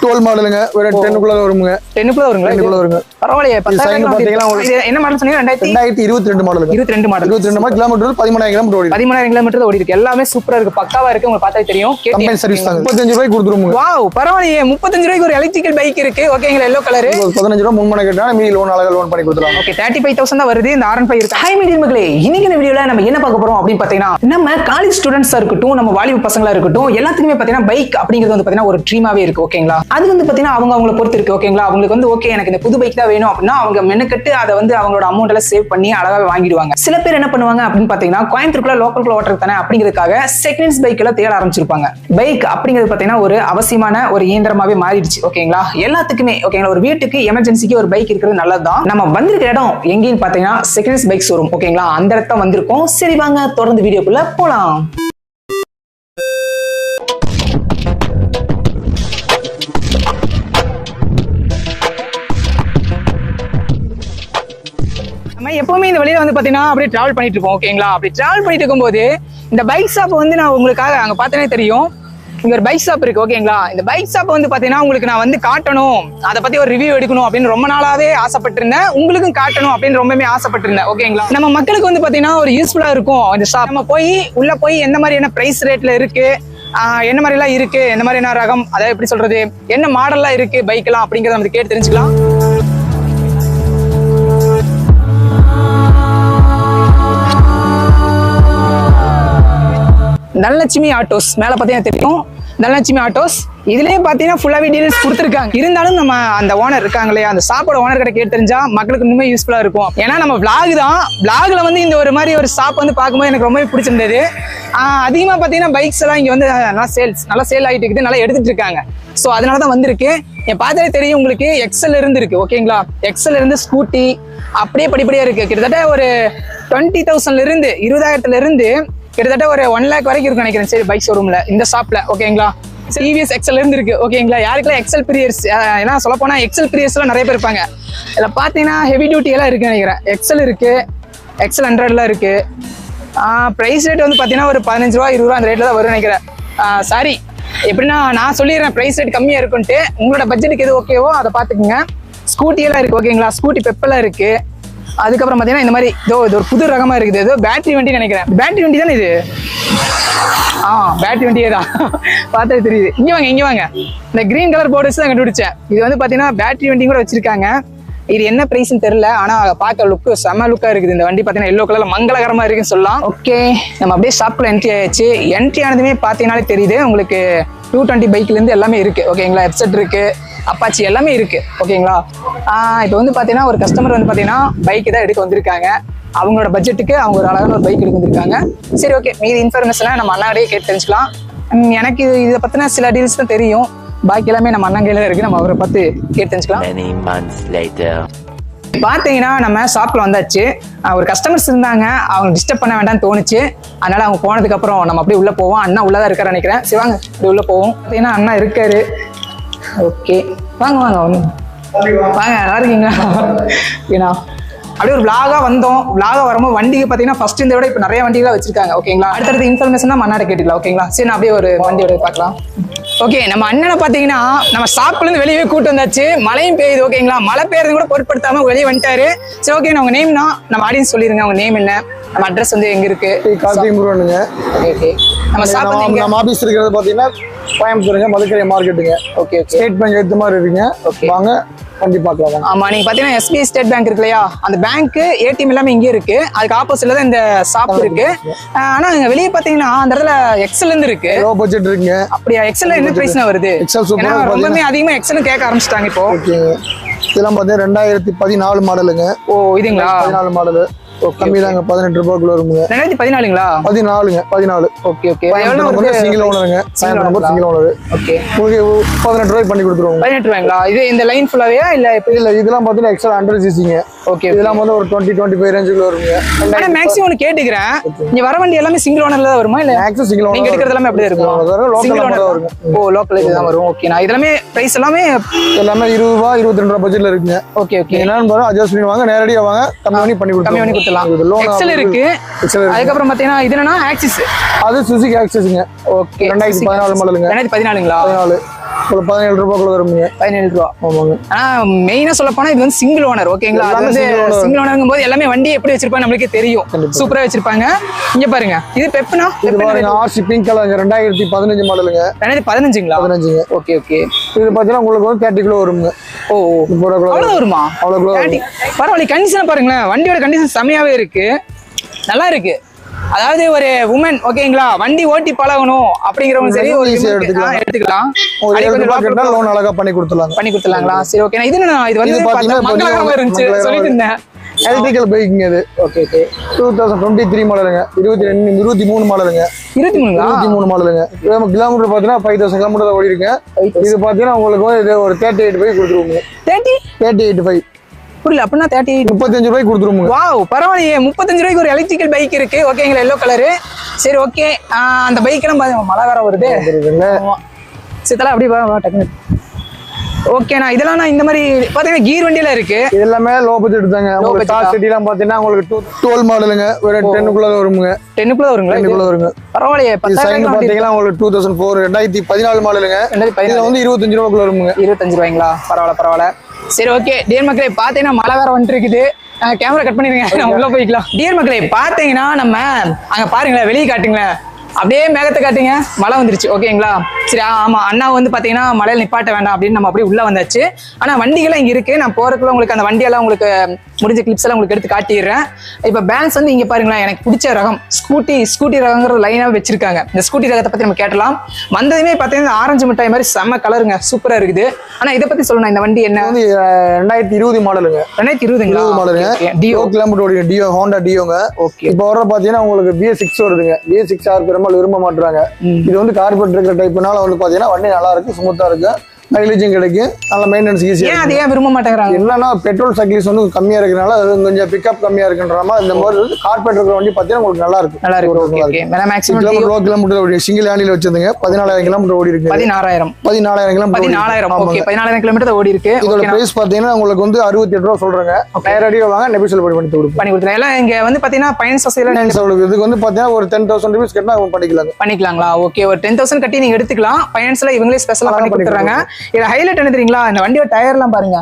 12 மாடலுங்க. ஒரு 10 குள்ள வருங்க. 10 குள்ள வருங்களா? 10 குள்ள வருங்க. பரவாயில்லையே. 10,000 பாத்தீங்களா? என்ன மாடல் சொன்னீங்க? 2022 மாடலுங்க. 22 மாடல். 22 மாடல். கிலோமீட்டர் 13000 கிலோமீட்டர் ஓடி. 13000 கிலோமீட்டர் ஓடி இருக்கு. எல்லாமே சூப்பரா இருக்கு. பக்காவா இருக்கு. உங்களுக்கு பார்த்தாலே தெரியும். கம்பெனி சர்வீஸ் தாங்க. 35 ரூபாய்க்கு கொடுத்துருவோம். வாவ், பரவாயில்லையே. 35 ரூபாய்க்கு ஒரு எலக்ட்ரிக்கல் பைக் இருக்கு. ஓகேங்களா? Yellow colour. 15 ரூபாய் முன்மனை கேட்டா மீதி லோன் அழகா லோன் பண்ணி கொடுத்துறோம். ஓகே, 35,000 தான் வருது. இந்த R15 இருக்கு. ஹை மீடியம் மக்களே, இன்னைக்கு இந்த வீடியோல நம்ம என்ன பார்க்க போறோம் அப்படின்னு பாத்தீங்கன்னா, நம்ம காலேஜ் ஸ்டூடண்ட்ஸா இருக்கட்டும், நம்ம வாலிப பசங்களா இருக்கட்டும், எல்லாத்துக்குமே பாத்தீங்கன்னா பைக் அப்படிங்கிறது வந்து பாத்தீங்கன்னா ஒரு ட்ரீமாவே இருக்கு. ஓகேங்களா? அது வந்து பாத்தீங்கன்னா அவங்கள பொறுத்து இருக்கு. ஓகேங்களா? அவங்களுக்கு வந்து ஓகே எனக்கு இந்த புது பைக் தான் வேணும் அப்படின்னா அவங்க மெனக்கட்டு அதை வந்து அவங்களோட அமௌண்ட் எல்லாம் சேவ் பண்ணி அழகாவே வாங்கிடுவாங்க. சில பேர் என்ன பண்ணுவாங்க அப்படின்னு பாத்தீங்கன்னா, கோயம்புத்தூர்ல லோக்கல் ஓட்டுறது தானே அப்படிங்கிறதுக்காக செகண்ட்ஸ் பைக் எல்லாம் தேட ஆரம்பிச்சிருப்பாங்க. பைக் அப்படிங்கிறது பாத்தீங்கன்னா ஒரு அவசியமான ஒரு இயந்திரமாவே மாறிடுச்சு. ஓகேங்களா? எல்லாத்துக்குமே. ஓகேங்களா? ஒரு வீட்டுக்கு எமர்ஜென்சிக்கு ஒரு பைக் இருக்கிறது நல்லதுதான். நம்ம வந்திருக்கிற இடம் எங்கேன்னு பாத்தீங்கன்னா செகண்ட்ஸ் பைக் ஷோரூம். ஓகேங்களா? அந்த இடத்த வந்திருக்கோம். சரி வாங்க தொடர்ந்து வீடியோக்குள்ள போலாம். நம்ம எப்பவுமே இந்த வழியில வந்து பாத்தீங்கன்னா அப்படியே டிராவல் பண்ணிட்டு இருப்போம். ஓகேங்களா? அப்படி டிராவல் பண்ணிட்டு இருக்கும்போது இந்த பைக் ஷாப் வந்து நான் உங்களுக்காக அங்க பார்த்தனே தெரியும். இங்க ஒரு பைக் ஷாப் இருக்கு. ஓகேங்களா? இந்த பைக் ஷாப் வந்து பாத்தீங்கன்னா உங்களுக்கு நான் வந்து காட்டணும், அதை பத்தி ஒரு ரிவ்யூ எடுக்கணும் அப்படின்னு ரொம்ப நாளாவே ஆசைப்பட்டிருந்தேன். உங்களுக்கும் காட்டணும் அப்படின்னு ரொம்பவே ஆசைப்பட்டிருந்தேன். ஓகேங்களா? நம்ம மக்களுக்கு வந்து பாத்தீங்கன்னா ஒரு யூஸ்ஃபுல்லா இருக்கும் இந்த ஷாப். நம்ம போய் உள்ள போய் எந்த மாதிரியான பிரைஸ் ரேட்ல இருக்கு, என்ன மாதிரி எல்லாம் இருக்கு, என்ன மாதிரியான ரகம், அதாவது எப்படி சொல்றது, என்ன மாடல்லாம் இருக்கு பைக் எல்லாம் அப்படிங்கறத நம்ம கேட்டு தெரிஞ்சுக்கலாம். தனலட்சுமி ஆட்டோஸ் மேல பாத்தீங்கன்னா தெரியும். தனலட்சுமி ஆட்டோஸ் இதுலயே பாத்தீங்கன்னா ஃபுல்லாவே டீடைல்ஸ் கொடுத்துருக்காங்க. இருந்தாலும் நம்ம அந்த ஓனர் இருக்காங்களே, அந்த ஷாப்போட ஓனர் கிட்ட கேட்டு தெரிஞ்சா மக்களுக்கு இன்னுமே யூஸ்ஃபுல்லா இருக்கும். ஏன்னா நம்ம விளாக் தான், விளாக்ல வந்து இந்த ஒரு மாதிரி ஒரு ஷாப் வந்து பார்க்கும்போது எனக்கு ரொம்பவே பிடிச்சிருந்தது. அதிகமா பாத்தீங்கன்னா பைக்ஸ் எல்லாம் இங்க வந்து நல்லா சேல் ஆகிட்டு இருக்குது, நல்லா எடுத்துட்டு இருக்காங்க. ஸோ அதனாலதான் வந்திருக்கு. என் பார்த்தாலே தெரியும் உங்களுக்கு எக்ஸல் இருந்து இருக்கு. ஓகேங்களா? எக்ஸல் இருந்து ஸ்கூட்டி அப்படியே படிப்படியா இருக்கு. கிட்டத்தட்ட ஒரு 20,000 இருந்து 20,000 இருந்து கிட்டத்தட்ட ஒரு 1 lakh வரைக்கும் இருக்கு நினைக்கிறேன். சரி பைக் ஷோரூம்ல இந்த ஷாப்ல. ஓகேங்களா? டிவிஎஸ் எக்ஸல் இருந்து இருக்கு. ஓகேங்களா? யாருக்கெல்லாம் எக்ஸல் பிரியர்ஸ், ஏன்னா சொல்ல போனா எக்ஸல் பிரியர்ஸ் எல்லாம் நிறைய பேர் இருப்பாங்க. இதுல பாத்தீங்கன்னா ஹெவி டியூட்டி எல்லாம் இருக்கு நினைக்கிறேன். எக்ஸல் இருக்கு, எக்ஸல் 100 இருக்கு. பிரைஸ் ரேட் வந்து பாத்தீங்கன்னா ஒரு 15 ரூபா 20 ரூபா அந்த ரேட்ல தான் வரும் நினைக்கிறேன். சாரி, எப்படின்னா நான் சொல்லிடுறேன் பிரைஸ் ரேட் கம்மியா இருக்குன்ட்டு. உங்களோட பட்ஜெட்டுக்கு எது ஓகேவோ அதை பாத்துக்குங்க. ஸ்கூட்டி எல்லாம் இருக்கு. ஓகேங்களா? ஸ்கூட்டி பெப்பெல்லாம் இருக்கு. அதுக்கப்புறம் பாத்தீங்கன்னா இந்த மாதிரி இது ஒரு புது ரகமா இருக்குது. ஏதோ பேட்டரி வண்டி நினைக்கிறேன். பேட்டரி வண்டி தானே இது? பேட்டரி வண்டியே தான். பார்த்தா தெரியுது. இங்க வாங்க. இந்த கிரீன் கலர் போர்டு தான் கண்டுபிடிச்சேன். இது வந்து பாத்தீங்கன்னா பேட்டரி வண்டி கூட வச்சிருக்காங்க. இது என்ன பிரைஸ்ன்னு தெரியல, ஆனா பார்க்க லுக்கு செம்ம லுக்கா இருக்குது. இந்த வண்டி பாத்தீங்கன்னா எல்லோ கலர்ல மங்களகரமா இருக்குன்னு சொல்லலாம். ஓகே, நம்ம அப்படியே ஷாப்ல என்ட்ரி ஆயிடுச்சு. என்ட்ரி ஆனதுமே பாத்தீங்கன்னாலே தெரியுது உங்களுக்கு 220 பைக்ல இருந்து எல்லாமே இருக்கு. ஓகேங்களா? எப்செட் இருக்கு, அப்பாச்சி எல்லாமே இருக்கு. ஓகேங்களா? இப்போ வந்து பாத்தீங்கன்னா ஒரு கஸ்டமர் வந்து பாத்தீங்கன்னா பைக் தான் எடுக்க வந்திருக்காங்க. அவங்களோட பட்ஜெட்டுக்கு அவங்க ஒரு அழகான ஒரு பைக் எடுக்க வந்திருக்காங்க. சரி ஓகே, மீதி இன்ஃபர்மேஷன் நம்ம அண்ணாடையே கேட்டு தெரிஞ்சுக்கலாம். எனக்கு இதை பத்தின சில டீல்ஸ் தான் தெரியும். பாக்கி எல்லாமே நம்ம அண்ணன் கையில இருக்கு. நம்ம அவரை பார்த்து கேட்டு தெரிஞ்சுக்கலாம். பாத்தீங்கன்னா நம்ம ஷாப்ல வந்தாச்சு. ஒரு கஸ்டமர்ஸ் இருந்தாங்க, அவங்க டிஸ்டர்ப் பண்ண வேண்டாம்னு தோணுச்சு. அதனால அவங்க போனதுக்கு அப்புறம் நம்ம அப்படியே உள்ள போவோம். அண்ணா உள்ளதான் இருக்காரு நினைக்கிறேன். சரி வாங்க இப்படி உள்ள போவோம். பாத்தீங்கன்னா அண்ணா இருக்காரு. ஓகே வாங்க வாங்க நல்லா இருக்கீங்களா? ஏன்னா அப்படியே ஒரு விளாகா வந்தோம். விளாகா வரும்போது வண்டிக்கு பாத்தீங்கன்னா ஃபர்ஸ்ட் இந்த விட இப்ப நிறைய வண்டிகளா வச்சிருக்காங்க. ஓகேங்களா? அடுத்தடுத்த இன்ஃபர்மேஷன் தான் அண்ணாட்ட கேட்டுக்கலாம். ஓகேங்களா? சரி நான் அப்படியே ஒரு வண்டியோட பார்க்கலாம். ஓகே, நம்ம அண்ணனை பாத்தீங்கன்னா நம்ம ஷாப்ல இருந்து வெளியே கூட்டு வந்தாச்சு. மழையும் பெய்யுது. ஓகேங்களா? மழை பெய்யறது கூட பொருட்படுத்தாம வெளியே வந்துட்டாரு. சரி ஓகே, உங்க நேம்னா நம்ம ஆடியன்ஸ் சொல்லிருங்க. உங்க நேம் என்ன, நம்ம அட்ரஸ் வந்து எங்க இருக்கு? கார்த்திக் முருகனுங்க. ஓகே, நம்ம ஷாப் நம்ம ஆபீஸ் இருக்கிறது பாத்தீங்கன்னா கோயம்புத்தூருங்க, மதுக்கரை மார்க்கெட்டுங்க. ஓகே, ஸ்டேட் பேங்க் எடுத்த மாதிரி இருக்குங்க. வாங்க வண்டி பார்க்கலாம். ஆமா, நீங்க பாத்தீங்கன்னா SBI ஸ்டேட் பேங்க் இருக்கு இல்லையா, அந்த பேங்க் ATM எல்லாமே இங்கே இருக்கு. அதுக்கு ஆப்போசிட்ல தான் இந்த ஷாப் இருக்கு. ஆனா இங்க வெளியே பாத்தீங்கன்னா அந்த இடத்துல எக்ஸல் இருந்து இருக்கு. லோ பட்ஜெட் இருக்குங்க. அப்படியா? எக்ஸல் என்ன பிரைஸ்னா வருது? எக்ஸல் சூப்பரா ரொம்பவே அதிகமா எக்ஸல் கேட்க ஆரம்பிச்சிட்டாங்க இப்போ. இதெல்லாம் பாத்தீங்கன்னா 2014 மாடலுங்க. ஓ இதுங்களா? 14 மாடலு. கம்மி தாங்க, 18 ரூபாய்க்குள்ள வருங்க. 2014ங்களா? 14. Okay okay. சிங்கிள் ஓனருங்க. Single owner. ஓகே, உங்களுக்கு 18 ரூபாய்க்கு பண்ணி கொடுத்துருவோம். 18 ரூபாய்ங்களா? இது இந்த லைன் ஃபுல்லாவே இல்ல? இல்ல, இதெல்லாம் பாத்தீங்கன்னா எக்ஸ்ட்ரா 100 cc. ஓகே, இதெல்லாம் வந்து ஒரு 20-25 ரேஞ்சுக்குள்ள வருங்க. ஆனா மேக்ஸிமம் ஒன்னு கேட்டுக்கிறேன், இங்க வர வண்டி எல்லாமே சிங்கிள் ஓனர்ல தான் வருமா இல்ல மேக்ஸிமம் சிங்கிள் ஓனர்? நீங்க எடுக்கிறது எல்லாமே அப்படியே இருக்கும். சிங்கிள் ஓனர் வருங்க. ஓ லோக்கல் இதுதான் வரும். ஓகே, நான் இதெல்லாமே பிரைஸ் எல்லாமே 20 ரூபா 22 ரூபா பட்ஜெட்ல இருக்குங்க. Okay okay. என்னன்னு பாருங்க, அட்ஜஸ்ட் பண்ணி வாங்க, நேரடியா வாங்க, கம்மி பண்ணி கொடுத்துலாம். எக்ஸல் இருக்கு. அதுக்கு அப்புறம் பாத்தீங்கன்னா இது என்னன்னா ஆக்சிஸ். அது சுசுகி ஆக்சிஸ்ங்க. ஓகே, 2014 மாடலுங்க. 2014ங்களா? 14. ஒரு 17 ரூபாய்க்குள்ள வருங்க. 17 ரூபா. ஆமாங்க. ஆனா மெயினா சொல்ல போனா இது வந்து சிங்கிள் ஓனர். ஓகேங்களா? அது வந்து சிங்கிள் ஓனர்ங்கும் போது எல்லாமே வண்டி எப்படி வச்சிருப்பாங்க நம்மளுக்கே தெரியும். சூப்பரா வச்சிருப்பாங்க. இங்க பாருங்க, இது பெப்னா ஆர்சி பிங்க் கலர் 2015 மாடலுங்க. 2015ங்களா? 15ங்க. Okay okay. இது பாத்தீங்கன்னா உங்களுக்கு வந்து 30 கிலோ வருங்க. ஓ, அவ்வளவு வருமா? பரவாயில்ல. கண்டிஷன் பாருங்களேன், வண்டியோட கண்டிஷன் செமையாவே இருக்கு, நல்லா இருக்கு. அதாவது ஒரு உமன் ஓகேங்களா, வண்டி ஓட்டி பழகணும் அப்படிங்கிறவங்க சரி ஒரு எடுத்துக்கலாம். லோன் அழகா பண்ணி கொடுத்துலாங்களா? சரி ஓகே. இது இது வந்து மங்களகரமா இருந்துச்சு சொல்லிட்டு இருந்தேன். எலக்ட்ரிக்கல் பைக்குங்க இது. Okay okay. 2023 மாடலுங்க. 23 மாடலுங்க. 23 மாடலுங்க. கிலோமீட்டர் பாத்தீங்கன்னா 5000 கிலோமீட்டர் ஓடி இருக்கு. இது பாத்தீங்கன்னா உங்களுக்கு இது ஒரு 38 பைக் கொடுத்துருவோங்க. 38 பைக் புரியல அப்படின்னா 35 ரூபாய்க்கு கொடுத்துருவோம். வாவ், பரவாயில்லையே. 35 ரூபாய்க்கு ஒரு எலக்ட்ரிக்கல் பைக் இருக்கு. ஓகேங்களா, எல்லோ கலரு. சரி ஓகே. அந்த பைக் எல்லாம் மழை வேற வருது சித்தலா அப்படி டக்குனு. ஓகேண்ணா, இதெல்லாம் நான் இந்த மாதிரி பாத்தீங்கன்னா கீர் வண்டியில இருக்கு. இது எல்லாமே லோ பட்ஜெட் தாங்க. உங்களுக்கு கார் சிட்டி எல்லாம் பாத்தீங்கன்னா உங்களுக்கு 12 மாடலுங்க. ஒரு 10க்குள்ள வருங்க. 10க்குள்ள வருங்களா? 10க்குள்ள வருங்க. பரவாயில்லையே. சைன் பாத்தீங்கன்னா உங்களுக்கு 2004 2014 மாடலுங்க. இது வந்து 25 ரூபாய்க்குள்ள வருங்க. 25 ரூபாய்ங்களா? பரவாயில்ல. சரி ஓகே. டியர் மக்களே, பாத்தீங்கன்னா மழை வேற வந்துட்டு இருக்குது. கேமரா கட் பண்ணிடுங்க, நம்ம உள்ள போய்க்கலாம். டியர் மக்களே, பாத்தீங்கன்னா நம்ம அங்க பாருங்களேன், வெளியே காட்டுங்களேன், அப்படியே மேகத்தை காட்டுங்க, மழை வந்துருச்சு. ஓகேங்களா? சரி ஆமா, அண்ணா வந்து பாத்தீங்கன்னா மழையில நிப்பாட்ட வேண்டாம் அப்படின்னு நம்ம அப்படியே உள்ள வந்தாச்சு. ஆனா வண்டிகள்லாம் இங்க இருக்கு. நான் போறதுக்குள்ள உங்களுக்கு அந்த வண்டியெல்லாம் உங்களுக்கு முடிஞ்ச கிளிப்ஸ் எல்லாம் உங்களுக்கு எடுத்து காட்டிடுறேன். இப்ப பேலன்ஸ் வந்து இங்க பாருங்களேன், எனக்கு பிடிச்ச ரகம் ஸ்கூட்டி ரகங்கிற லைனா வச்சிருக்காங்க. இந்த ஸ்கூட்டி ரகத்தை பத்தி நம்ம கேட்டலாம். வந்ததுமே பாத்தீங்கன்னா ஆரஞ்சு மிட்டாய் மாதிரி செம்ம கலருங்க, சூப்பரா இருக்குது. ஆனா இதை பத்தி சொல்லணும், இந்த வண்டி என்ன? 2020 மாடலுங்க. 2020 மாடலுங்க. டியோ கிலோமீட்டர் ஓடி டியோ, ஹோண்டா டியோங்க. ஓகே. இப்போ வர பாத்தீங்கன்னா உங்களுக்கு BS6 வருதுங்க. BS6 யார் பெரும்பாலும் விரும்ப மாட்டாங்க. இது வந்து கார்பெட் இருக்கிற டைப்னால வந்து பாத்தீங்கன்னா வண்டி நல்லா இருக்கு, ஸ்மூத்தா இருக்கு, மைலேஜும் கிடைக்கும், நல்ல மெயின்டெனன்ஸ் ஈஸியா. ஏன் அதே விரும்ப மாட்டேங்கிறாங்க? என்னன்னா பெட்ரோல் சைக்கிள்ஸ் வந்து கம்மியா இருக்கனால அது கொஞ்சம் பிக்கப் கம்மியா இருக்குன்றமா இந்த மாதிரி கார்பெட் இருக்கிற வண்டி பாத்தீங்கன்னா உங்களுக்கு நல்லா இருக்கு. ஓகே. மேக்ஸிமம் கிலோமீட்டர் ஓடி சிங்கிள் ஹேண்டில் வச்சிருந்தீங்க. 14000 கிலோமீட்டர் ஓடி இருக்கு. 14000 கிலோமீட்டர். ஓகே, 14000 கிலோமீட்டர் ஓடி இருக்கு. இதோட பிரைஸ் பாத்தீங்கன்னா உங்களுக்கு வந்து 68 ரூபாய் சொல்றாங்க. நேரடியா வாங்க, நெபிஷியல் பண்ணி கொடுத்துறேன். எல்லாம் இங்க வந்து பாத்தீங்கன்னா ஃபைனான்ஸ் வசதியில இதுக்கு வந்து பாத்தீங்கன்னா ஒரு 10,000 ரூபீஸ் கட்டினா பண்ணிக்கலாங்களா? ஓகே, ஒரு 10,000 கட்டி நீங்க எடுத்துக்கலாம். ஃபைனான்ஸ்ல இவங்களே ஸ்பெஷலா பண்ணி கொடுத்துறாங்க. இது ஹைலைட் என்ன தெரியுங்களா? இந்த வண்டியோட டயர்லாம் பாருங்க.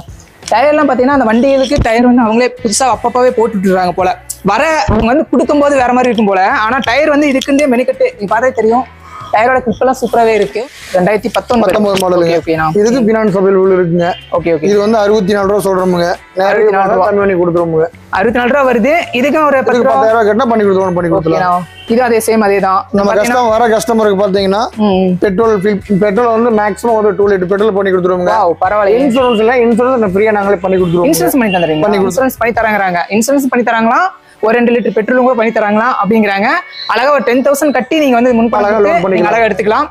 டயர்லாம் பாத்தீங்கன்னா அந்த வண்டிகளுக்கு டயர் வந்து அவங்களே புதுசா அப்பப்பாவே போட்டுட்டுறாங்க போல. வர அவங்க வந்து கொடுக்கும் போது வேற மாதிரி இருக்கும் போல. ஆனா டயர் வந்து இதுக்குண்டே மெனிக்கட்டு நீங்க பார்த்தே தெரியும். டயரோட கிளிப் எல்லாம் சூப்பராவே இருக்கு. 2019 மாடலுங்க. இதுக்கு ஃபினான்ஸ் அவைலபிள் இருக்குங்க. Okay okay. இது வந்து 64 ரூபாய் சொல்றோமுங்க. நேரடியா கம்மி பண்ணி கொடுத்துறோமுங்க. 64 ரூபாய் வருது. இதுக்கு ஒரு 10,000 ரூபாய் கட்டினா பண்ணி கொடுத்துறோம். இது அதே சேம் அதே தான். நம்ம வர கஸ்டமருக்கு பாத்தீங்கன்னா பெட்ரோல் வந்து மேக்ஸிமம் ஒரு 2 லிட்டர் பெட்ரோல் பண்ணி கொடுத்துருவோங்க. பரவாயில்ல. இன்சூரன்ஸ் இல்ல, இன்சூரன்ஸ் ஃப்ரீயா நாங்களே பண்ணி கொடுத்துருவோம். இன்சூரன்ஸ் பண்ணி தந்துறீங்க? இன்சூரன்ஸ் பண்ணி தராங்கறாங்க. இன்சூரன்ஸ் பண்ணி தராங்களா? ஒரு 2 லிட்டர் பெட்ரோல் கூட பண்ணி தராங்களா அப்படிங்கிறாங்க. அழகா ஒரு 10,000 கட்டி நீங்க வந்து முன்பணம் அழகா எடுத்துக்கலாம்.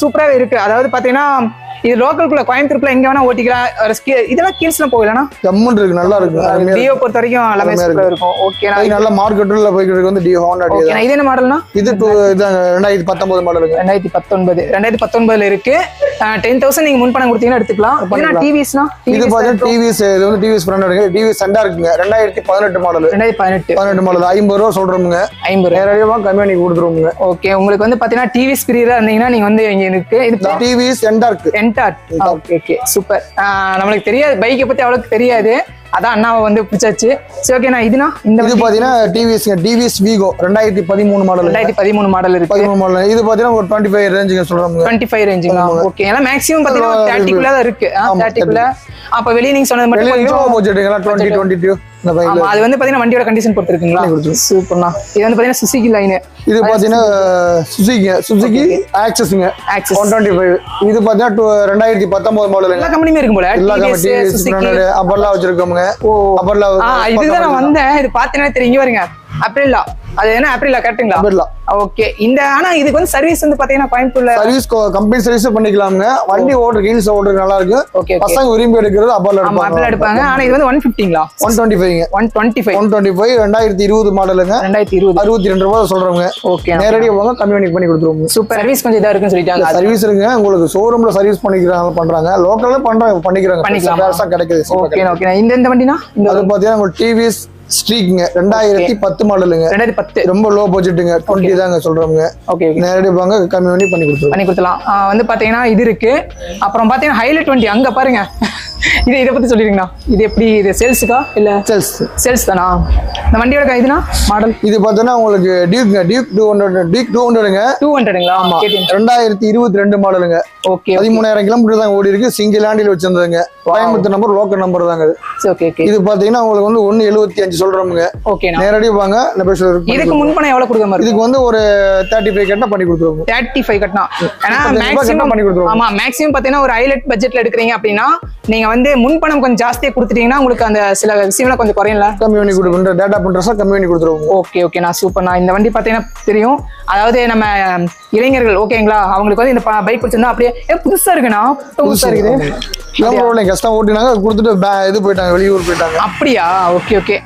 சூப்பராவே இருக்கு. அதாவது பாத்தீங்கன்னா இது லோக்கல்குள்ள கோயம்புத்தூர்ல எங்க வேணா ஓட்டிக்கலாம். இதெல்லாம் கீழ்ஸ்ல போகலனா ஜம்முன் இருக்கு, நல்லா இருக்கு. டியோ பொறுத்த வரைக்கும் எல்லாமே சூப்பரா இருக்கும். ஓகே, நல்ல மார்க்கெட்ல போயிட்டு வந்து டியோ ஹோண்டா டியோ. ஓகே, இது என்ன மாடல்னா? இது 2019 மாடலுங்க. 2019ல இருக்கு. 10,000 நீங்க முன்பணம் கொடுத்தீங்கன்னா எடுத்துக்கலாம். என்ன டிவிஸ்னா? இது பாத்தீங்கன்னா டிவிஸ், இது வந்து டிவிஸ் பிராண்ட் இருக்கு. டிவிஸ் சண்டா இருக்குங்க. 2018 மாடல். 2018 மாடல் 50 ரூபாய் சொல்றோம்ங்க. 50 நேரடியா கம்மி பண்ணி கொடுத்துருவோங்க. ஓகே, உங்களுக்கு வந்து பாத்தீங்கன்னா டிவிஸ் பிரியரா இருந்தீங்கன்னா நீங்க வந்து இங்க இருக்கு. இது டிவிஸ் என்டார்க். Okay super. நம்மளுக்கு தெரியாது, பைக்கை பத்தி அவ்வளவுக்கு தெரியாது, அதான் அண்ணாவை வந்து பிடிச்சாச்சு. சரி ஓகே. நான் இதுனா இந்த இது பாத்தீங்கன்னா டிவிஎஸ் வீகோ 2013 மாடல். 2013 மாடல் இருக்கு. 13 மாடல். இது பாத்தீங்கன்னா ஒரு 25 ரேஞ்சுங்க சொல்றாங்க. 25 ரேஞ்சுங்களா? ஓகே. எல்லாம் மேக்ஸிமம் பாத்தீங்கன்னா 30 குள்ள தான் இருக்கு. 30 குள்ள. அப்ப வெளிய நீங்க சொன்னது மட்டும் கொஞ்சம் பட்ஜெட்டுங்களா? 2022 அது வந்து பாத்தீங்கன்னா வண்டியோட கண்டிஷன் பொறுத்து இருக்குங்களா? சூப்பர்ண்ணா. இது வந்து பாத்தீங்கன்னா சுசுகி லைன். இது பாத்தீங்கன்னா சுசுகி ஆக்சஸ்ங்க. 125. இது பாத்தீங்கன்னா 2019 மாடல். எல்லா கம்பெனியுமே இருக்கும் போல. எல்லா கம்பெனி அப்பர்லாம் வச்சிருக்கோங்க. அப்பர்லாம் இதுதான் நான் வந்தேன். இது பாத்தீங்கன்னா தெரியும். இங்க வருங்க, அப்ரில்லா. அது என்ன அப்ரில்லா கரெக்ட்டுங்களா? அப்ரில்லா. ஓகே. இந்த ஆனா இதுக்கு வந்து சர்வீஸ் வந்து பாத்தீங்கன்னா கோயம்புத்தூர்ல சர்வீஸ் கம்பெனி சர்வீஸ் பண்ணிக்கலாம்ங்க. வண்டி ஓடுற ஹீல்ஸ் ஓடுற நல்லா இருக்கு. ஓகே. பசங்க விரும்பி எடுக்கிறது அப்பர்ல எடுப்பாங்க. ஆனா இது வந்து 150ங்களா? 125ங்க. 125 2020 மாடலுங்க. 2020 62 ரூபாய் சொல்றவங்க. ஓகே. நேரடியா வாங்க, கம்மி பண்ணி கொடுத்துருவோம். சூப்பர். சர்வீஸ் கொஞ்சம் இதா இருக்குன்னு சொல்லிட்டாங்க. சர்வீஸ் இருக்குங்க. உங்களுக்கு ஷோரூம்ல சர்வீஸ் பண்றாங்க, லோக்கல்ல பண்ணிக்கிறாங்க. கிடைக்குது. Okay okay. இந்த வண்டினா அது பாத்தீங்கன்னா உங்களுக்கு டிவிஎஸ் ஸ்ட்ரீக்குங்க 2010 மாடலுங்க. 2010 ரொம்ப லோ பட்ஜெட்டுங்க. 20 தாங்க சொல்றோங்க. ஓகே நேரடி வாங்க கம்மி பண்ணி கொடுத்துடலாம். வந்து பாத்தீங்கன்னா இது இருக்கு. அப்புறம் பாத்தீங்கன்னா ஹைலைட் 20 அங்க பாருங்க. இதை பத்தி சொல்லிருக்கீங்களா? இது எப்படி, இது சேல்ஸுக்கா இல்ல சேல்ஸ் தானா? இந்த வண்டியோட இதுனா மாடல் இது பார்த்தோன்னா உங்களுக்கு டியூக் 200ங்க. 200ங்களா? ஆமா 2022 மாடலுங்க. ஓகே 13,000 கிலோமீட்டர் தான் ஓடி இருக்கு. சிங்கிள் ஹேண்டில் வச்சிருந்ததுங்க. கோயம்புத்தூர் நம்பர், லோக்கல் நம்பர் தாங்க. ஓகே இது பாத்தீங்கன்னா உங்களுக்கு வந்து 1.75 சொல்றோமுங்க. ஓகே நேரடி வாங்க. இதுக்கு முன்பணம் எவ்வளவு கொடுக்க மாதிரி? இதுக்கு வந்து ஒரு 35 கட்டினா பண்ணி கொடுத்துருவோம். 35 கட்டினா பண்ணி கொடுத்துருவோம். ஆமா மேக்ஸிமம் பாத்தீங்கன்னா ஒரு ஹைலைட் பட்ஜெட்ல எடுக்கிறீங்க அப்படின்னா நீங்க வந்து முன்பணம் கொஞ்சம் ஜாஸ்தியா கொடுத்துட்டீங்கன்னா உங்களுக்கு அந்த சில விஷயம்லாம் கொஞ்சம் குறையல. கம்மி பண்ணி கொடுப்போம். டேட்டா பண்றசா கம்மி பண்ணி கொடுத்துருவோம். ஓகே நான் சூப்பர்ண்ணா. இந்த வண்டி பாத்தீங்கன்னா தெரியும், அதாவது நம்ம இளைஞர்கள் ஓகேங்களா, அவங்களுக்கு வந்து இந்த பைக் பிடிச்சிருந்தா அப்படியே புதுசா இருக்குண்ணா. புதுசா இருக்குது. கஷ்டம் ஓட்டினாங்க, கொடுத்துட்டு இது போயிட்டாங்க, வெளியூர் போயிட்டாங்க. அப்படியா? ஓகே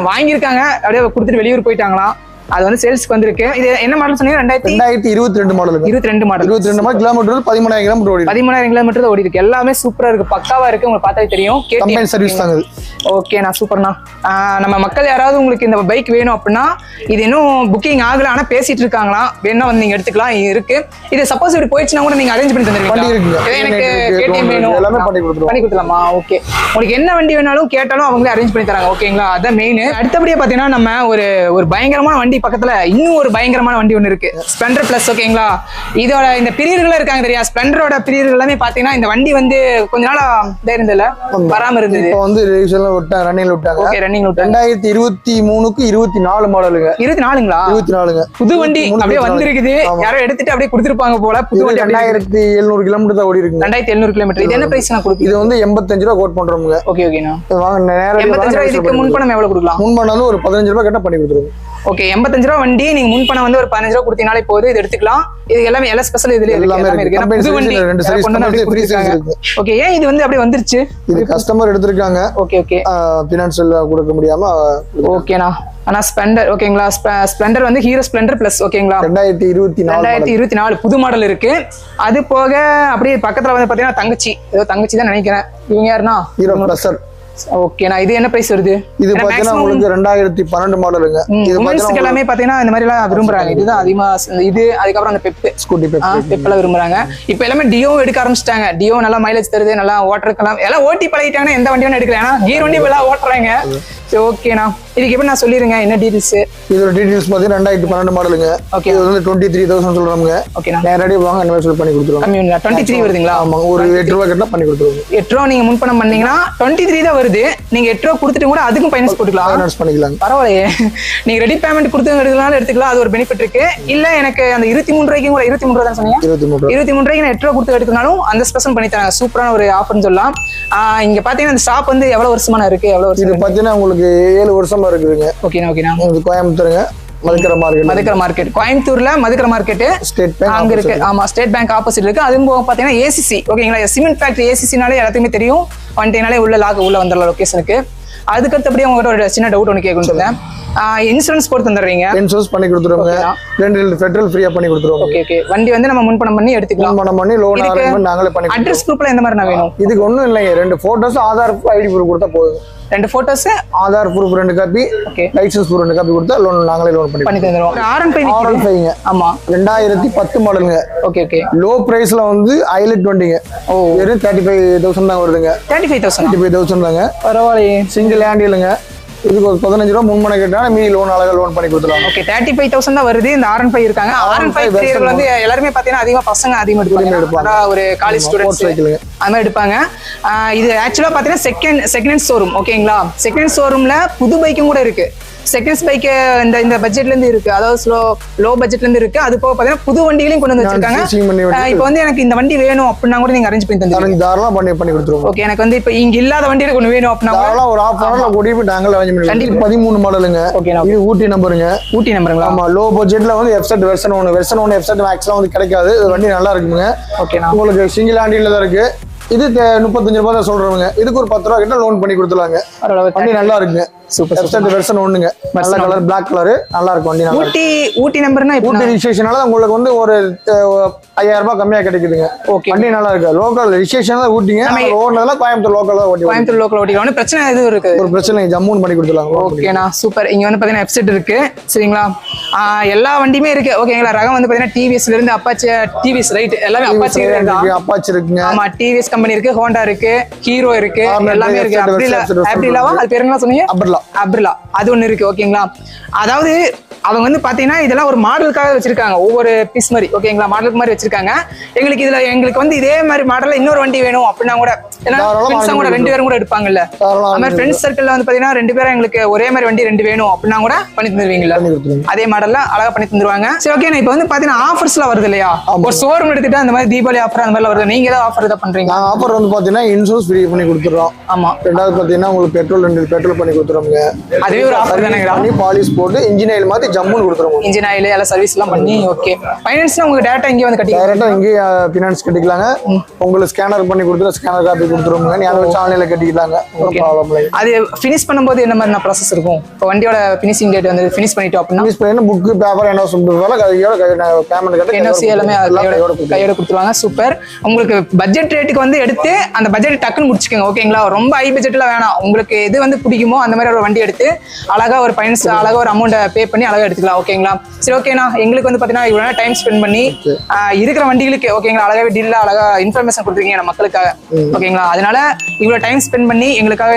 வாங்கியிருக்காங்க, அப்படியே கொடுத்துட்டு வெளியூர் போயிட்டாங்களா? அது வந்து சேல்ஸ்க்கு வந்திருக்கு. இது என்ன மாடல் சொன்னீங்க? 2022 model. 22 model. 22 model. Kilometre 13,000 kilometre ஓடி. 13,000 கிலோமீட்டர் ஓடி இருக்கு. எல்லாமே சூப்பரா இருக்கு, பக்காவா இருக்கு. உங்களுக்கு பார்த்தாலே தெரியும். கம்பெனி சர்வீஸ் தாங்க. ஓகேண்ணா சூப்பர்ண்ணா. நம்ம மக்கள் யாராவது உங்களுக்கு இந்த பைக் வேணும் அப்படின்னா, இது இன்னும் புக்கிங் ஆகல, ஆனா பேசிட்டு இருக்காங்களா, வேணா வந்து நீங்க எடுத்துக்கலாம். இருக்கு. இது சப்போஸ் இப்படி போயிடுச்சுன்னா கூட நீங்க அரேஞ்ச் பண்ணி தந்துருவீங்க. எனக்கு கேடிஎம் வேணும், எல்லாமே பண்ணி கொடுத்துலாமா? ஓகே, உங்களுக்கு என்ன வண்டி வேணாலும் கேட்டாலும் அவங்களே அரேஞ்ச் பண்ணி தராங்க. ஓகேங்களா, அதான் மெயின். அடுத்தபடியா பாத்தீங்கன்னா நம்ம ஒரு பயங்கரமான வண்டி பக்கத்துல இன்னும் ஒரு பயங்கரமான வண்டி ஒன்று இருக்கு, ஸ்ப்ளெண்டர் பிளஸ். ஓகேங்களா, இதோட இந்த பிரியர்கள் இருக்காங்க தெரியா, ஸ்ப்ளெண்டரோட பிரியர்கள் எல்லாமே பாத்தீங்கன்னா இந்த வண்டி வந்து கொஞ்ச நாளா இருந்ததுல வராம இருந்தது. இப்போ வந்து ரன்னிங்ல விட்டாங்க. ஓகே, ரன்னிங்ல விட்டாங்க. 2023க்கு 24 மாடலுங்க. 24ங்களா? 24ங்க. புது வண்டி அப்படியே வந்திருக்குது. யாரோ எடுத்துட்டு அப்படியே கொடுத்துருப்பாங்க போல. புது வண்டி 2700 கிலோமீட்டர் தான் ஓடி இருக்கு. 2700 கிலோமீட்டர். இது என்ன பிரைஸ் நான் கொடுப்பேன்? இது வந்து 85 ரூபாய் கோட் பண்றோம்ங்க. ஓகேண்ணா. வாங்க நேரா 85 ரூபாய். இதுக்கு முன்பணம் எவ்வளவு கொடுக்கலாம்? முன்பணம் வந்து ஒரு 15 ரூபாய் கட்ட பண்ணி கொடுத்துருவோம். ஓகே, 85 ரூபாய் வண்டி. நீங்க முன்பணம் வந்து ஒரு 15 ரூபாய் கொடுத்தீங்கனாலே போதும், இது எடுத்துக்கலாம். இது எல்லாமே எல்லாம் ஸ்பெஷல் இதுல எல்லாமே இருக்கு. புது வண்டி ஓகே. ஏன் இது வந்து அப்படியே வந்துருச்சு? இது கஸ்டமர் எடுத்திருக்காங்க. ஓகே பினான்சியல் கொடுக்க முடியாம. ஓகேண்ணா. ஆனா ஸ்ப்ளெண்டர் ஓகேங்களா, ஸ்ப்ளெண்டர் வந்து ஹீரோ ஸ்ப்ளெண்டர் பிளஸ். ஓகேங்களா, 2024 புது மாடல் இருக்கு. அது போக அப்படியே பக்கத்துல வந்து பாத்தீங்கன்னா தங்கச்சி தான் நினைக்கிறேன். இவங்க யாருன்னா ஹீரோ பிளஸர். ஓகேண்ணா. இது என்ன பிரைஸ் வருது? இது பாத்தீங்கன்னா உங்களுக்கு 2012 மாடலுங்க. இது பாத்தீங்கன்னா எல்லாமே பாத்தீங்கன்னா இந்த மாதிரி எல்லாம் விரும்புறாங்க. இதுதான் அதிகமா இது. அதுக்கப்புறம் அந்த ஸ்கூட்டி பெப்ல விரும்புறாங்க. இப்ப எல்லாமே டியோ எடுக்க ஆரம்பிச்சிட்டாங்க. டியோ நல்லா மைலேஜ் தருது, நல்லா ஓட்டுறதுக்கெல்லாம் எல்லாம் ஓட்டி பழகிட்டாங்கன்னா எந்த வண்டி வேணும் எடுக்கலாம். ஏன்னா கீர் வண்டி எல்லாம் ஓட்டுறாங்க. ஓகேண்ணா, இதுக்கு எப்படி நான் சொல்லிருங்க என்ன டீடைல்ஸ்? இதோட டீடைல்ஸ் பாத்தீங்கன்னா 2012 மாடலுங்க. ஓகே, இது வந்து 23,000 சொல்றாங்க. ஓகேண்ணா. நேரடி வாங்க இன்வெஸ்ட் பண்ணி கொடுத்துருவோம். 23 வருதுங்களா? ஆமா, ஒரு 8 ரூபாய் கட்டா பண்ணி கொடுத்துருவோம். 8 ரூபாய் நீங்க முன்பணம் பண்ணீங்கன்னா 23 தான் வருது. நீங்க 8 ரூபாய் கொடுத்துட்டு கூட அதுக்கும் ஃபைனான்ஸ் போட்டுக்கலாம். ஃபைனான்ஸ் பண்ணிக்கலாம். பரவாயில்லையே. நீங்க ரெடி பேமெண்ட் கொடுத்து எடுத்துக்கலாம். அது ஒரு பெனிஃபிட் இருக்கு. இல்ல எனக்கு அந்த 23 ரூபாய்க்கு கூட 23 ரூபாய் தான் சொன்னீங்க. 23 ரூபாய்க்கு நான் 8 ரூபாய் கொடுத்து எடுக்கனாலும் அந்த ஸ்பெஷல் பண்ணி தராங்க. சூப்பரான ஒரு ஆஃபர்னு சொல்லலாம். இங்க பாத்தீங்கன்னா இந்த ஷாப் வந்து எவ்வளவு வருஷமா இருக்கு? எவ்வளவு வருஷம்? இது பாத்தீங்கன்னா உங்களுக்கு 7 வருஷமா இருக்குதுங்க. ஓகேண்ணா. இது கோயம்புத்தூருங்க, மதுக்கரை மார்க்கெட். கோயம்புத்தூர்ல மதுக்கரை மார்க்கெட் ஸ்டேட் பேங்க் அங்க இருக்கு. ஆமா, ஸ்டேட் பேங்க் ஆப்போசிட் இருக்கு. அதுவும் போக பாத்தீங்கன்னா ஏசிசி. ஓகேங்களா, சிமெண்ட் ஃபேக்டரி ஏசிசினாலே எல்லாத்துக்குமே தெரியும். வந்துட்டேனாலே உள்ள வந்துடலாம் லொகேஷனுக்கு. அதுக்கடுத்தபடி உங்ககிட்ட ஒரு சின்ன டவுட் ஒன்று கேட்கணும். இன்சூரன்ஸ் போட்டு தந்துடுறீங்க? இன்சூரன்ஸ் பண்ணி கொடுத்துருவாங்க. 2 பெட்ரோல் ஃப்ரீயா பண்ணி கொடுத்துருவாங்க. ஓகே. வண்டி வந்து நம்ம முன்பணம் பண்ணி எடுத்துக்கலாம். முன்பணம் பண்ணி லோன் அரேஞ்ச்மென்ட் நாங்களே பண்ணி. அட்ரஸ் ப்ரூஃப்ல எந்த மாதிரி நான் வேணும்? இதுக்கு ஒண்ணும் இல்லைங்க. 2 போட்டோஸ், ஆதார் ஐடி ப்ரூஃப் கொடுத்தா போதும். 2 photos, Aadhaar proof 2 copy, okay, licence proof 2 copy கொடுத்தா நாங்களே லோன் பண்ணி தந்துருவோம். R15 ஆமா, 2010 மாடலுங்க. ஓகே. லோ பிரைஸ்ல வந்து ஹைலைட் 20ங்க. வெறும் 35,000 தான் வருதுங்க. 35,000 தாங்க. பரவாயில்லையே. சிங்கிள் ஹேண்டிலுங்க. இதுக்கு ஒரு 15 ரூபாய் முன்பணம் கேட்டா மீதி லோன் அழகா லோன் பண்ணி கொடுத்துருவாங்க. ஓகே, 35,000 தான் வருது. இந்த R15 இருக்காங்க. R15 வந்து எல்லாருமே பாத்தீங்கன்னா அதிகமா பசங்க அதிகமா எடுப்பாங்க. ஒரு காலேஜ் ஸ்டூடெண்ட்ஸ் அது மாதிரி எடுப்பாங்க. இது ஆக்சுவலா பாத்தீங்கன்னா செகண்ட் ஷோரூம். ஓகேங்களா, செகண்ட் ஷோரூம்ல புது பைக்கும் கூட இருக்கு. செகண்ட்ஸ் பைக் இந்த பட்ஜெட்ல இருந்து இருக்கு, அதாவது லோ பட்ஜெட்ல இருந்து இருக்கு. அது போக பாத்தீங்கன்னா புது வண்டிகளையும் கொண்டு வந்து வச்சிருக்காங்க. இப்போ வந்து எனக்கு இந்த வண்டி வேணும் அப்படின்னா கூட நீங்க அரேஞ்ச் பண்ணி தந்துருங்க. தாராளமா பண்ணி கொடுத்துருவோம். ஓகே, எனக்கு வந்து இப்போ இங்க இல்லாத வண்டி எனக்கு ஒன்று வேணும் அப்படின்னா தாராளமா ஒரு ஆஃப் ஹவர்ல கூட்டி போய் நாங்களே அரேஞ்ச் பண்ணி. கண்டிப்பா 13 மாடலுங்க. ஓகே, இது ஊட்டி நம்பருங்க. ஊட்டி நம்பருங்களா? ஆமா, லோ பட்ஜெட்ல வந்து எஃப்செட் வெர்ஷன் 1 எஃப்செட் மேக்ஸ்லாம் வந்து கிடைக்காது. வண்டி நல்லா இருக்குங்க. ஓகே, உங்களுக்கு சிங்கிள் ஹேண்டில் தான் இருக்கு. இது 35 ரூபாய் தான் சொல்றவங்க. இதுக்கு ஒரு 10 ரூபாய் கிட்ட லோன் பண்ணி கொடுத்துருவாங்க. வண்டி நல்லா இருக்குங்க. சூப்பர் F30 வெர்ஷன் 1ங்க. நல்ல கலர் Black கலர் நல்லா இருக்கும் வண்டி. நல்லா ஊட்டி நம்பர்னா ஊட்டி ரிஜிஸ்ட்ரேஷனால உங்களுக்கு வந்து ஒரு 5000 ரூபாய் கம்மியா கிடைக்குதுங்க. வண்டி நல்லா இருக்கு. லோக்கல் ரிஜிஸ்ட்ரேஷன் தான் ஊட்டிங்க. ஓடுனதுல கோயம்புத்தூர் லோக்கல்ல ஓட்டி. கோயம்புத்தூர் லோக்கல் ஓட்டி. ஒன்றும் பிரச்சனை எதுவும் இருக்கு? ஒரு பிரச்சனை ஜம்முன்னு பண்ணி கொடுத்துடலாம். ஓகேண்ணா சூப்பர். இங்க வந்து பாத்தீங்கன்னா F30 இருக்கு சரிங்களா. எல்லா வண்டியுமே இருக்கு ஓகேங்களா. ரகம் வந்து பாத்தீங்கன்னா டிவிஎஸ்ல இருந்து அப்பாச்சி டிவிஎஸ் ரைட் எல்லாமே அப்பாச்சி அப்பாச்சி இருக்குங்க. ஆமா டிவிஎஸ் கம்பெனி இருக்கு, ஹோண்டா இருக்கு, ஹீரோ இருக்கு, எல்லாமே இருக்கு. அப்ரிலாவா அது பேர் என்ன சொன்னீங்க? அப்ரிலா அது ஒண்ணு இருக்கு ஓகேங்களா. அதாவது அவங்க வந்து பாத்தீங்கன்னா இதெல்லாம் ஒரு மாடலுக்காக வச்சிருக்காங்க. ஒவ்வொரு பீஸ் மாதிரி ஓகேங்களா மாடலுக்கு மாதிரி வச்சிருக்காங்க. எங்களுக்கு வந்து இதே மாதிரி மாடல்ல இன்னொரு வண்டி வேணும் அப்படின்னா கூட கூட 2 பேரும் கூட எடுப்பாங்கல்ல. அந்த மாதிரி ஃப்ரெண்ட்ஸ் சர்க்கிள்ல வந்து பாத்தீங்கன்னா 2 பேரும் எங்களுக்கு ஒரே மாதிரி வண்டி 2 வேணும் அப்படின்னா கூட பண்ணி தந்துருவீங்களா? அதே மாடல்ல அழகா பண்ணி தந்துருவாங்க. சரி ஓகே. இப்போ வந்து பாத்தீங்கன்னா ஆஃபர்ஸ்லாம் வருது இல்லையா? ஒரு ஷோரூம் எடுத்துட்டு அந்த மாதிரி தீபாவளி ஆஃபர் அந்த மாதிரி வருது. நீங்க ஏதாவது ஆஃபர் ஏதாவது பண்றீங்க? ஆஃபர் வந்து பாத்தீங்கன்னா இன்சூரன்ஸ் ஃப்ரீ பண்ணி கொடுத்துறோம். ஆமா. ரெண்டாவது பாத்தீங்கன்னா உங்களுக்கு பெட்ரோல் பண்ணி கொடுத்துறோங்க. அதுவே ஒரு ஆஃபர் தானே. பாலிஷ் போட்டு இன்ஜின் ஆயில் மாத்தி ஜம்முன்னு கொடுத்துறோம். இன்ஜின் ஆயில் எல்லா சர்வீஸ் எல்லாம் பண்ணி ஓகே. ஃபைனான்ஸ்னா உங்களுக்கு டேரக்டா இங்கே வந்து கட்டிக்கலாம். டேரக்டா இங்கே ஃபைனான்ஸ் கட்டிக்கலாங்க. உங்களுக்கு ஸ்கேனர் பண்ணி கொடுத்துற ஸ்கேனர் காப்பி கொடுத்துருவோங்க. நீ அதை வச்சு ஆன்லைன்ல கட்டிக்கலாங்க. ப்ராப்ளம் இல்லை. அது ஃபினிஷ் பண்ணும்போது என்ன மாதிரி ப்ராசஸ் இருக்கும்? இப்போ வண்டியோட ஃபினிஷிங் டேட் வந்து ஃபினிஷ் பண்ணிட்டோம் அப்படின்னா ஃபினிஷ் பண்ணி புக் பேப்பர் என்ன சொல்றதால பேமெண்ட் கட்ட என்ஓசி எல்லாமே கையோட கொடுத்துருவாங்க. சூப்பர். உங்களுக்கு பட்ஜெட் ரேட்டுக்கு வந்து எடுத்து அந்த பட்ஜெட் டக்குன்னு முடிச்சுக்கோங்க ஓகேங்களா. ரொம்ப ஹை பட்ஜெட்ல வேணாம். உங்களுக்கு எது வந்து பிடிக்குமோ அந்த மாதிரி ஒரு வண்டி எடுத்து அழகா ஒரு ஃபைனான்ஸ் அழகா ஒரு அமௌண்ட்டை பே பண்ணி அழகா எடுத்துக்கலாம் ஓகேங்களா. சரி ஓகேண்ணா. எங்களுக்கு வந்து பாத்தீங்கன்னா இவ்வளவு டைம் ஸ்பெண்ட் பண்ணி இருக்கிற வண்டிகளுக்கு ஓகேங்களா அழகாவே டீல்ல அழகா இன்ஃபர்மேஷன் கொடுத்துருக்கீங்க நம்ம மக்களுக்காக ஓகேங்களா. அதனால இவ்வளவு டைம் ஸ்பெண்ட் பண்ணி எங்களுக்காக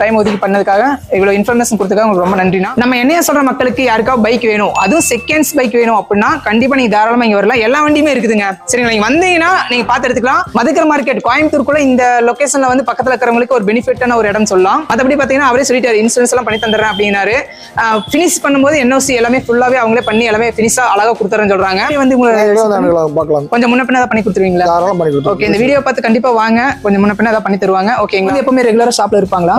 டைம் ஒதுக்கி பண்ணதுக்காக இவ்வளவு இன்ஃபர்மேஷன் கொடுத்ததுக்காக உங்களுக்கு ரொம்ப நன்றிண்ணா. நம்ம என்னைய சொல்ற மக்களுக்கு யாருக்காவது பைக் வேணும், அதுவும் செகண்ட்ஸ் பைக் வேணும் அப்படின்னா கண்டிப்பா நீங்க தாராளமா இங்க வரலாம். எல்லா வண்டியுமே இருக்குதுங்க சரிங்களா. நீங்க வந்தீங்கன்னா நீங்க பார்த்து எடுத்துக்கலாம். மதுக்கரை மார்க்கெட் கோயம்புத்தூருக்குள்ள இந்த லொகேஷன்ல வந்து பக்கத்துல இருக்கிறவங்களுக்கு ஒரு பெனிஃபிட்டான ஒரு இடம் சொல்லலாம். மற்றபடி பாத்தீங்கன்னா அவரே சொல்லிட்டாரு இன்சூரன்ஸ் எல்லாம் பண்ணி தந்துடுறேன் அப்படின்னாரு. ஃபினிஷ் பண்ணும்போது என்ஓசி எல்லாமே ஃபுல்லாவே அவங்களே பண்ணி எல்லாமே ஃபினிஷா அழகா கொடுத்துறேன்னு சொல்றாங்க. வந்து கொஞ்சம் முன்ன பின்ன பண்ணி கொடுத்துருவீங்களா? ஓகே. இந்த வீடியோ பார்த்து கண்டிப்பா வாங்க. கொஞ்சம் முன்ன பின்ன பண்ணி தருவாங்க ஓகேங்களா. எப்பவுமே ரெகுலரா ஷாப்ல இருப்பாங்களா?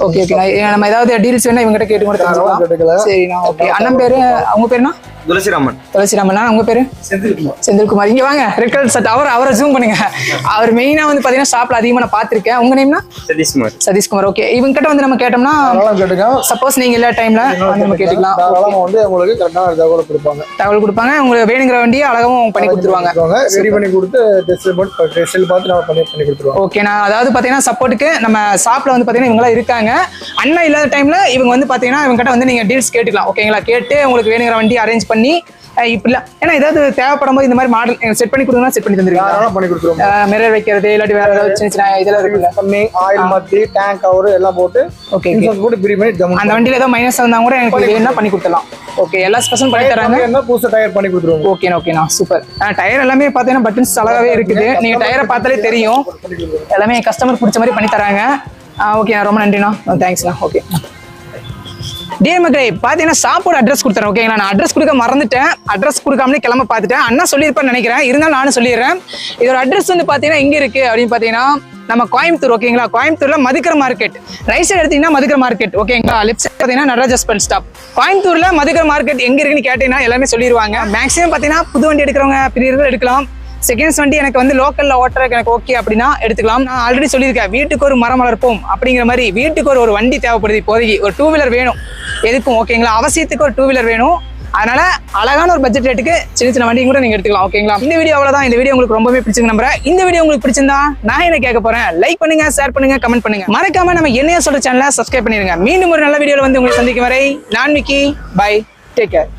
Okay okay. நம்ம ஏதாவது டீல்ஸ் வேணா இவங்க கிட்ட கேட்டு கூட தெரிஞ்சுக்கலாம். சரிண்ணா ஓகே. அண்ணன் பேரு அவங்க பேருனா துளசிராமன். உங்க பேரு? செந்தில்குமார். இங்க வாங்க. ரெட் கலர் சட் அவரை ஜூம் பண்ணுங்க. அவர் மெயினா வந்து பாத்தீங்கன்னா ஷாப்ல அதிகமா நான் பாத்திருக்கேன். உங்க நேம்னா? சதீஷ்குமார். ஓகே. இவங்க கிட்ட வந்து நம்ம கேட்டோம்னா சப்போஸ் நீங்க எல்லா டைம்ல நம்ம கேட்டுக்கலாம். வந்து உங்களுக்கு கரெக்டான தகவல் கொடுப்பாங்க. உங்களுக்கு வேணுங்கிற வண்டியை அழகாவும் பண்ணி கொடுத்துருவாங்க. ரெடி பண்ணி கொடுத்து டெஸ்ட் பார்த்து நம்ம பண்ணி கொடுத்துருவோம். ஓகே. நான் அதாவது பாத்தீங்கன்னா சப்போர்ட்டுக்கு நம்ம ஷாப்ல வந்து பாத்தீங்கன்னா இவங்க இருக்காங்க. அண்ணா இல்லாத டைம்ல இவங்க வந்து பாத்தீங்கன்னா இவங்க கிட்ட வந்து நீங்க டீல்ஸ் கேட்டுக்கலாம் ஓகேங்களா. கேட்டு உங்களுக்கு வேணுங்கிற வண்டி அரேஞ்ச் பண்ணி இப்படிலாம் ஏன்னா ஏதாவது தேவைப்படும் போது இந்த மாதிரி மாடல் செட் பண்ணி கொடுங்க. செட் பண்ணி தந்துருக்கீங்க. மிரர் வைக்கிறது இல்லாட்டி வேற ஏதாவது சின்ன சின்ன இதெல்லாம் இருக்குல்ல. ஆயில் மாத்தி டேங்க் கவர் எல்லாம் போட்டு ஓகே போட்டு பிரி பண்ணி அந்த வண்டியில ஏதோ மைனஸ் வந்தா கூட எனக்கு வேணும்னா பண்ணி கொடுத்துடலாம். ஓகே. எல்லா ஸ்பெஷலும் பண்ணி தராங்க. புதுசா டயர் பண்ணி கொடுத்துருவோம். ஓகேண்ணா சூப்பர். டயர் எல்லாமே பாத்தீங்கன்னா பட்டன்ஸ் அழகாவே இருக்குது. நீங்க டயரை பார்த்தாலே தெரியும். எல்லாமே கஸ்டமர் பிடிச்ச மாதிரி பண்ணி தராங்க. ஓகே. ரொம்ப நன்றிண்ணா. தேங்க்ஸ்ண்ணா. ஓகே. டியர் மக்களே பாத்தீங்கன்னா ஷாப்போட அட்ரஸ் கொடுத்துறேன் ஓகேங்களா. நான் அட்ரஸ் கொடுக்க மறந்துட்டேன். அட்ரஸ் கொடுக்காமலே கிளம்ப பார்த்துட்டேன். அண்ணா சொல்லியிருப்பேன்னு நினைக்கிறேன். இருந்தாலும் நானும் சொல்லிடுறேன். இதோட அட்ரஸ் வந்து பாத்தீங்கன்னா எங்க இருக்கு அப்படின்னு பாத்தீங்கன்னா நம்ம கோயம்புத்தூர் ஓகேங்களா. கோயம்புத்தூர்ல மதுக்கரை மார்க்கெட். ரைட் சைடு எடுத்தீங்கன்னா மதுக்கரை மார்க்கெட் ஓகேங்களா. லெஃப்ட் சைடு பாத்தீங்கன்னா நடராஜ் பஸ் ஸ்டாப். கோயம்புத்தூர்ல மதுக்கரை மார்க்கெட் எங்க இருக்குன்னு கேட்டீங்கன்னா எல்லாமே சொல்லிடுவாங்க. மேக்ஸிமம் பாத்தீங்கன்னா புது வண்டி எடுக்கிறவங்க பிரியர்கள் எடுக்கலாம். செகண்ட்ஸ் வண்டி எனக்கு வந்து லோக்கல்ல ஓட்டுறதுக்கு எனக்கு ஓகே அப்படின்னா எடுத்துக்கலாம். நான் ஆல்ரெடி சொல்லியிருக்கேன் வீட்டுக்கு ஒரு மரம் வளர்ப்போம் அப்படிங்கிற மாதிரி வீட்டுக்கு ஒரு வண்டி தேவைப்படுது. இப்போதைக்கு ஒரு 2 வீலர் வேணும் எதுக்கும் ஓகேங்களா. அவசியத்துக்கு ஒரு 2 வீலர் வேணும். அதனால அழகான ஒரு பட்ஜெட் ரேட்டுக்கு சின்ன சின்ன வண்டி கூட நீங்க எடுத்துக்கலாம் ஓகேங்களா. இந்த வீடியோ அவ்வளவுதான். இந்த வீடியோ உங்களுக்கு ரொம்பவே பிடிச்சிருக்கு நம்புறேன். இந்த வீடியோ உங்களுக்கு பிடிச்சிருந்தா நான் என்ன கேட்க போறேன், லைக் பண்ணுங்க, ஷேர் பண்ணுங்க, கமெண்ட் பண்ணுங்க. மறக்காம நம்ம என்னைய சொல்ற சேனலை சப்ஸ்கிரைப் பண்ணிருங்க. மீண்டும் ஒரு நல்ல வீடியோல வந்து உங்களை சந்திக்கும் வரை நான் விக்கி. பை. Take care.